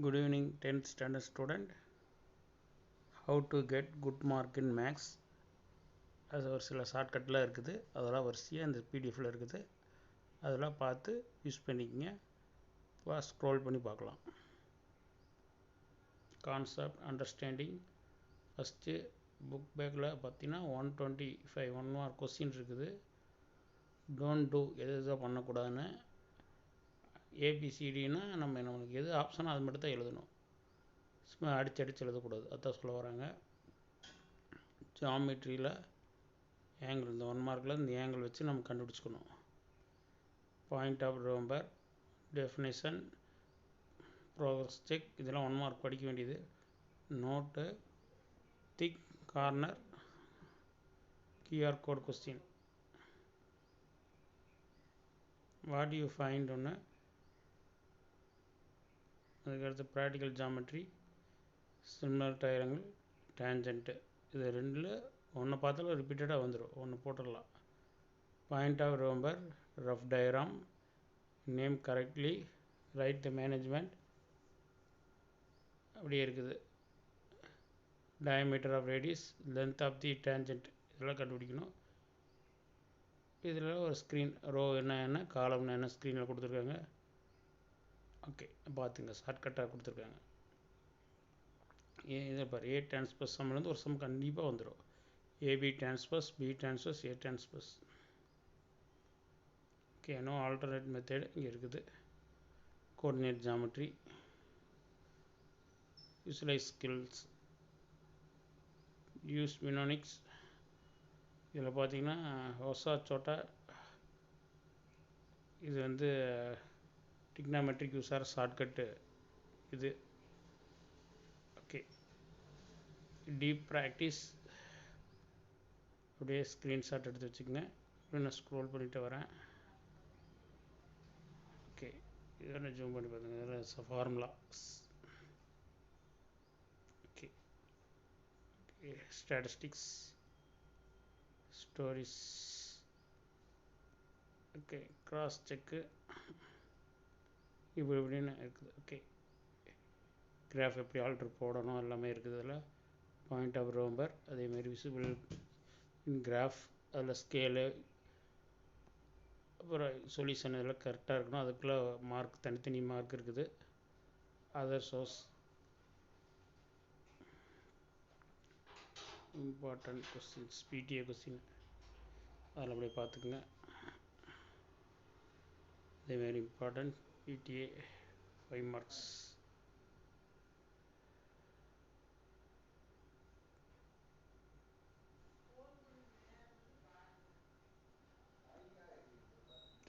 Good evening, 10th standard student. How to get good mark in maths? அது ஒரு சில ஷார்ட்கட்லாம் இருக்குது. அதெல்லாம் வரிசையாக இந்த பிடிஎஃப்பில் இருக்குது. அதெல்லாம் பார்த்து யூஸ் பண்ணிக்கங்க. ஸ்க்ரோல் பண்ணி பார்க்கலாம். கான்செப்ட் அண்டர்ஸ்டாண்டிங் ஃபஸ்ட்டு புக் பேக்கில் பார்த்தீங்கன்னா 125 1 மார்க் கொஸ்டின் இருக்குது. டோன்ட் டூ எது பண்ணக்கூடாதுன்னு. ஏபிசிடின்னா நம்மளுக்கு எது ஆப்ஷனோ அது மட்டும் தான் எழுதணும். சும்மா அடித்து எழுதக்கூடாது. அதான் சொல்ல வராங்க. ஜாமெட்ரியில் ஆங்கிள் இந்த 1 மார்க்கில் இந்த ஆங்கிள் வச்சு நம்ம கண்டுபிடிச்சிக்கணும். Point of rhombus, definition, progress check இதெல்லாம் 1 மார்க் படிக்க வேண்டியது. Note, thick corner, QR code question. What you find ஒன்று. அதுக்கடுத்து practical geometry, similar triangle, tangent. இது ரெண்டில் ஒன்று பார்த்தாலும் ரிப்பீட்டடாக வந்துடும். ஒன்று போட்டுடலாம். Point of rhombus, rough diagram, name correctly, write the management அப்படியே இருக்குது. Diameter of radius, length of the tangent இதெல்லாம் கண்டுபிடிக்கணும். இதில் ஒரு ஸ்க்ரீன் ரோ என்ன காலம் என்ன ஸ்க்ரீனில் கொடுத்துருக்காங்க. ஓகே, பார்த்துங்க. ஷார்ட்கட்டாக கொடுத்துருக்காங்க. இதை பாரு, ஏ டிரான்ஸ்பஸ் சம்லேருந்து ஒரு சம் கண்டிப்பாக வந்துடும். AB transpose, B transpose, A transpose. Okay, no alternate method இங்கே இருக்குது. கோஆர்டினேட் ஜாமெட்ரி, யூஸ்லைஸ் ஸ்கில்ஸ், யூஸ் மினோனிக்ஸ். இதில் பார்த்தீங்கன்னா ஹோசா சோட்டா இது வந்து டிக்னாமெட்ரிக் யூஸார் ஷார்ட்கட்டு இது. ஓகே, டீப் ப்ராக்டிஸ் அப்படியே ஸ்க்ரீன்ஷாட் எடுத்து வச்சுக்கோங்க. நான் ஸ்க்ரோல் பண்ணிட்டு வரேன். ஓகே, இதெல்லாம் ஜூம் பண்ணி பார்த்துங்க. இதெல்லாம் formula. Okay, statistics, stories. Okay, cross check இப்படின்னு இருக்குது. ஓகே, கிராஃப் எப்படி ஆல்டர் போடணும் எல்லாமே இருக்குது. அதில் பாயிண்ட் ஆஃப் ரோம்பர் அதேமாதிரி விசிபிள் இன் கிராஃப், அதில் ஸ்கேலு, அப்புறம் சொல்யூஷன் இதெல்லாம் கரெக்டாக இருக்கணும். அதுக்குள்ளே மார்க் தனித்தனி மார்க் இருக்குது. Other source, important questions, PTA question அதில் அப்படியே பார்த்துக்குங்க. அதேமாதிரி important PTA 5 marks.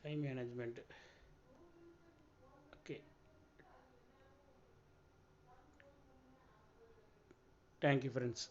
Time management. Okay, thank you friends.